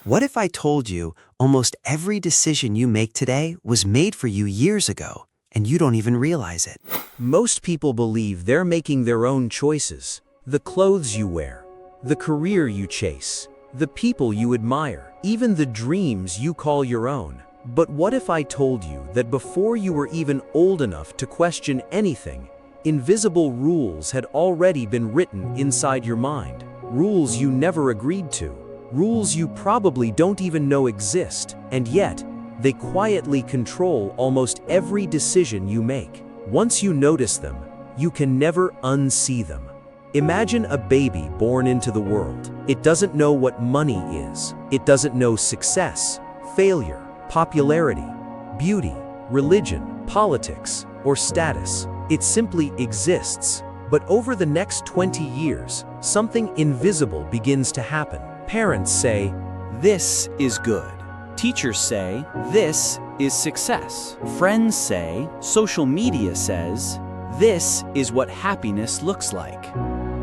What if I told you almost every decision you make today was made for you years ago, and you don't even realize it? Most people believe they're making their own choices. The clothes you wear, the career you chase, the people you admire, even the dreams you call your own. But what if I told you that before you were even old enough to question anything, invisible rules had already been written inside your mind? Rules you never agreed to. Rules you probably don't even know exist, and yet, they quietly control almost every decision you make. Once you notice them, you can never unsee them. Imagine a baby born into the world. It doesn't know what money is. It doesn't know success, failure, popularity, beauty, religion, politics, or status. It simply exists. But over the next 20 years, something invisible begins to happen. Parents say, "This is good." Teachers say, "This is success." Friends say, social media says, "This is what happiness looks like."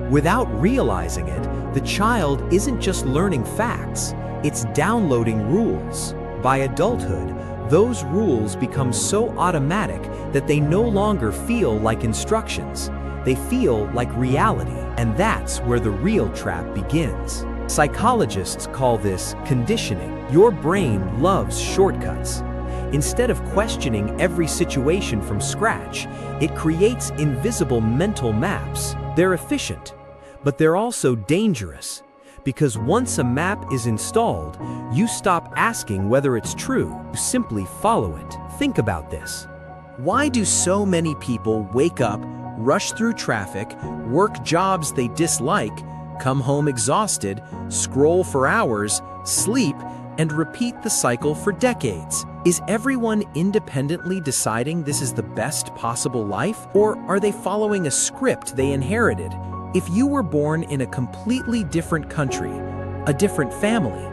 without realizing it, the child isn't just learning facts, it's downloading rules. By adulthood, those rules become so automatic that they no longer feel like instructions. They feel like reality, and that's where the real trap begins. Psychologists call this conditioning. Your brain loves shortcuts. Instead of questioning every situation from scratch, it creates invisible mental maps. They're efficient, but they're also dangerous. Because once a map is installed, you stop asking whether it's true. You simply follow it. Think about this. Why do so many people wake up, rush through traffic, work jobs they dislike, come home exhausted, scroll for hours, sleep, and repeat the cycle for decades? Is everyone independently deciding this is the best possible life, or are they following a script they inherited? If you were born in a completely different country, a different family,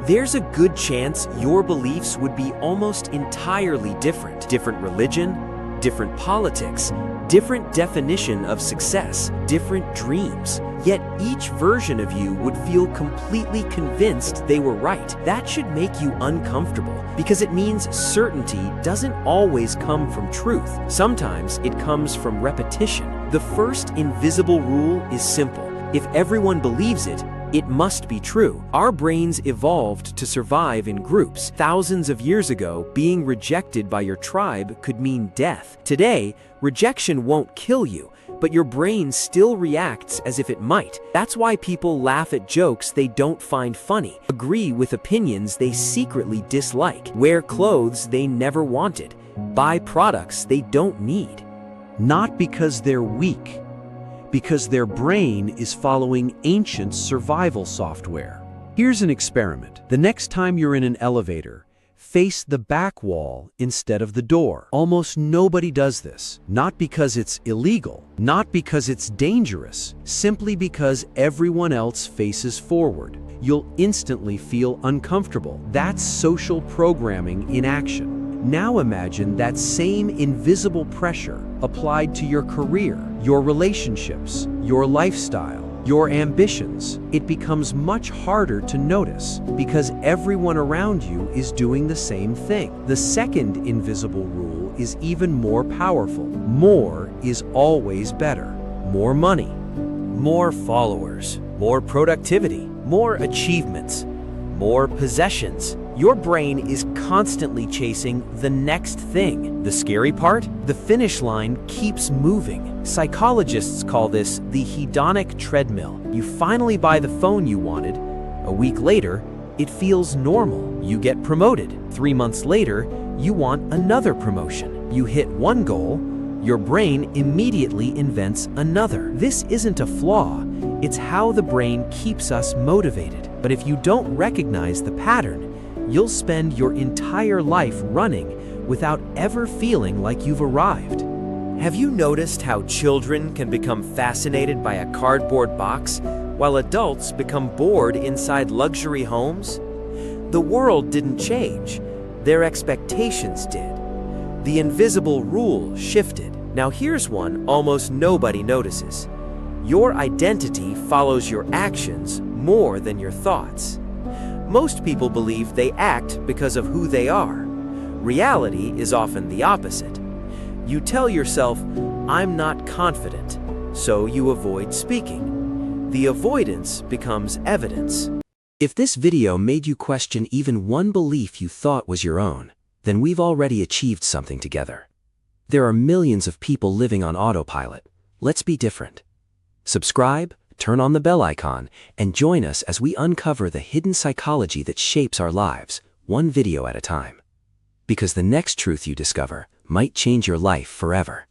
there's a good chance your beliefs would be almost entirely different. Different religion, different politics, different definition of success, different dreams. Yet each version of you would feel completely convinced they were right. That should make you uncomfortable, because it means certainty doesn't always come from truth. Sometimes it comes from repetition. The first invisible rule is simple. If everyone believes it, it must be true. Our brains evolved to survive in groups. Thousands of years ago, being rejected by your tribe could mean death. Today, rejection won't kill you, but your brain still reacts as if it might. That's why people laugh at jokes they don't find funny, agree with opinions they secretly dislike, wear clothes they never wanted, buy products they don't need. Not because they're weak, because their brain is following ancient survival software. Here's an experiment. The next time you're in an elevator, face the back wall instead of the door. Almost nobody does this. Not because it's illegal, not because it's dangerous, simply because everyone else faces forward. You'll instantly feel uncomfortable. That's social programming in action. Now imagine that same invisible pressure applied to your career, your relationships, your lifestyle, your ambitions. It becomes much harder to notice because everyone around you is doing the same thing. The second invisible rule is even more powerful. More is always better. More money, more followers, more productivity, more achievements, more possessions. Your brain is constantly chasing the next thing. The scary part? The finish line keeps moving. Psychologists call this the hedonic treadmill. You finally buy the phone you wanted. A week later, it feels normal. You get promoted. 3 months later, you want another promotion. You hit one goal, your brain immediately invents another. This isn't a flaw. It's how the brain keeps us motivated. But if you don't recognize the pattern, you'll spend your entire life running without ever feeling like you've arrived. Have you noticed how children can become fascinated by a cardboard box while adults become bored inside luxury homes? The world didn't change. Their expectations did. The invisible rule shifted. Now here's one almost nobody notices. Your identity follows your actions more than your thoughts. Most people believe they act because of who they are. Reality is often the opposite. You tell yourself, "I'm not confident," so you avoid speaking. The avoidance becomes evidence. If this video made you question even one belief you thought was your own, then we've already achieved something together. There are millions of people living on autopilot. Let's be different. Subscribe, turn on the bell icon, and join us as we uncover the hidden psychology that shapes our lives, one video at a time. Because the next truth you discover might change your life forever.